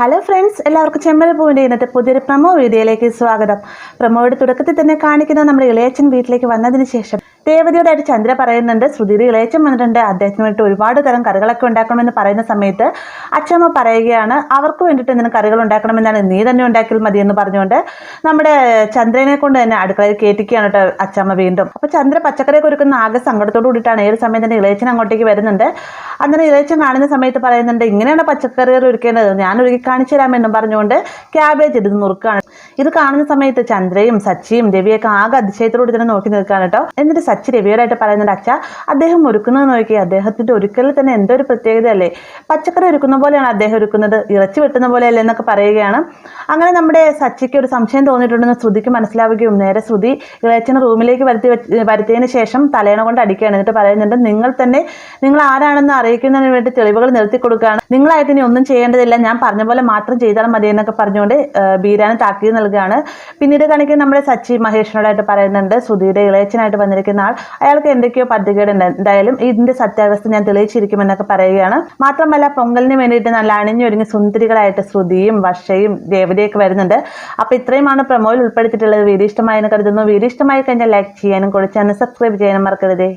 Hello friends, എല്ലാവർക്കും ചെമ്മൽ പൂവിൻ്റെ ഇന്നത്തെ പുതിയൊരു പ്രമോ വീഡിയോയിലേക്ക് സ്വാഗതം. പ്രമോയുടെ തുടക്കത്തിൽ തന്നെ കാണിക്കുന്നത് നമ്മുടെ ഇളയച്ചൻ വീട്ടിലേക്ക് വന്നതിന് ശേഷം രേവതിയോടായിട്ട് ചന്ദ്ര പറയുന്നുണ്ട്, ശ്രുതിയുടെ ഇളയച്ചൻ വന്നിട്ടുണ്ട്, അദ്ദേഹത്തിന് വേണ്ടിയിട്ട് ഒരുപാട് തരം കറികളൊക്കെ ഉണ്ടാക്കണമെന്ന് പറയുന്ന സമയത്ത് അച്ഛമ്മ പറയുകയാണ്, അവർക്ക് വേണ്ടിയിട്ട് എന്തിനും കറികൾ ഉണ്ടാക്കണമെന്നാണ്, നീ തന്നെ ഉണ്ടാക്കിയാൽ മതി എന്ന് പറഞ്ഞുകൊണ്ട് നമ്മുടെ ചന്ദ്രനെ കൊണ്ട് തന്നെ അടുക്കളയിൽ കയറ്റിക്കുകയാണ് കേട്ടോ അച്ഛമ്മ വീണ്ടും. അപ്പോൾ ചന്ദ്ര പച്ചക്കറിയൊക്കെ ഒരുക്കുന്ന ആകെ സങ്കടത്തോടു കൂടിയിട്ടാണ് ഏത് സമയം തന്നെ ഇളയച്ചൻ അങ്ങോട്ടേക്ക് വരുന്നുണ്ട്. അന്നേരം ഇളയച്ചൻ കാണുന്ന സമയത്ത് പറയുന്നുണ്ട്, ഇങ്ങനെയാണ് പച്ചക്കറികൾ ഒരുക്കേണ്ടത്, ഞാൻ ഒരുക്കി കാണിച്ചു തരാമെന്നും പറഞ്ഞുകൊണ്ട് ക്യാബേജ് എടുത്ത് നുറുക്കുകയാണ്. ഇത് കാണുന്ന സമയത്ത് ചന്ദ്രയും സച്ചിയും രവിയൊക്കെ ആകെ അതിശയത്തോട് തന്നെ നോക്കി നിൽക്കുകയാണ് കേട്ടോ. എന്നിട്ട് സച്ചി രവിയോടായിട്ട് പറയുന്നുണ്ട്, അച്ഛ അദ്ദേഹം ഒരുക്കുന്നത് നോക്കി, അദ്ദേഹത്തിന്റെ ഒരുക്കലിൽ തന്നെ എന്തോ ഒരു പ്രത്യേകതയല്ലേ, പച്ചക്കറി ഒരുക്കുന്ന പോലെയാണ് അദ്ദേഹം ഒരുക്കുന്നത്, ഇറച്ചി വെട്ടുന്ന പോലെയല്ലേ എന്നൊക്കെ പറയുകയാണ്. അങ്ങനെ നമ്മുടെ സച്ചിക്ക് ഒരു സംശയം തോന്നിയിട്ടുണ്ടെന്ന് ശ്രുതിക്ക് മനസ്സിലാവുകയും നേരെ ശ്രുതി ഇളയച്ചനെ റൂമിലേക്ക് വരുത്തിയതിന് ശേഷം തലേണ കൊണ്ട് അടിക്കുകയാണ്. എന്നിട്ട് പറയുന്നുണ്ട്, നിങ്ങൾ ആരാണെന്ന് അറിയിക്കുന്നതിന് വേണ്ടി തെളിവുകൾ നിർത്തി കൊടുക്കുകയാണ്, നിങ്ങളായിട്ട് ഇനി ഒന്നും ചെയ്യേണ്ടതില്ല, ഞാൻ പറഞ്ഞ പോലെ മാത്രം ചെയ്താൽ മതി എന്നൊക്കെ പറഞ്ഞുകൊണ്ട് ബീരാന് താക്കീത് നൽകുകയാണ്. പിന്നീട് കാണിക്കുന്ന നമ്മുടെ സച്ചി മഹേഷിനോടായിട്ട് പറയുന്നുണ്ട്, ശ്രുതിയുടെ ഇളയച്ചനായിട്ട് വന്നിരിക്കുന്ന ആൾ, അയാൾക്ക് എന്തൊക്കെയോ പദ്ധതികളുണ്ട്, എന്തായാലും ഇതിന്റെ സത്യാവസ്ഥ ഞാൻ തെളിയിച്ചിരിക്കുമെന്നൊക്കെ പറയുകയാണ്. മാത്രമല്ല പൊങ്കലിന് വേണ്ടിയിട്ട് നല്ല അണിഞ്ഞൊരുങ്ങി സുന്ദരികളായിട്ട് ശ്രുതിയും വർഷയും രേവതിയൊക്കെ വരുന്നുണ്ട്. അപ്പോൾ ഇത്രയുമാണ് പ്രമോയിൽ ഉൾപ്പെടുത്തിയിട്ടുള്ളത്. വീഡിയോ ഇഷ്ടമായെന്ന് കരുതുന്നു. വീഡിയോ ഇഷ്ടമായി കഴിഞ്ഞാൽ ലൈക്ക് ചെയ്യാനും കൂടി ചാനൽ സബ്സ്ക്രൈബ് ചെയ്യാനും മറക്കരുതേ.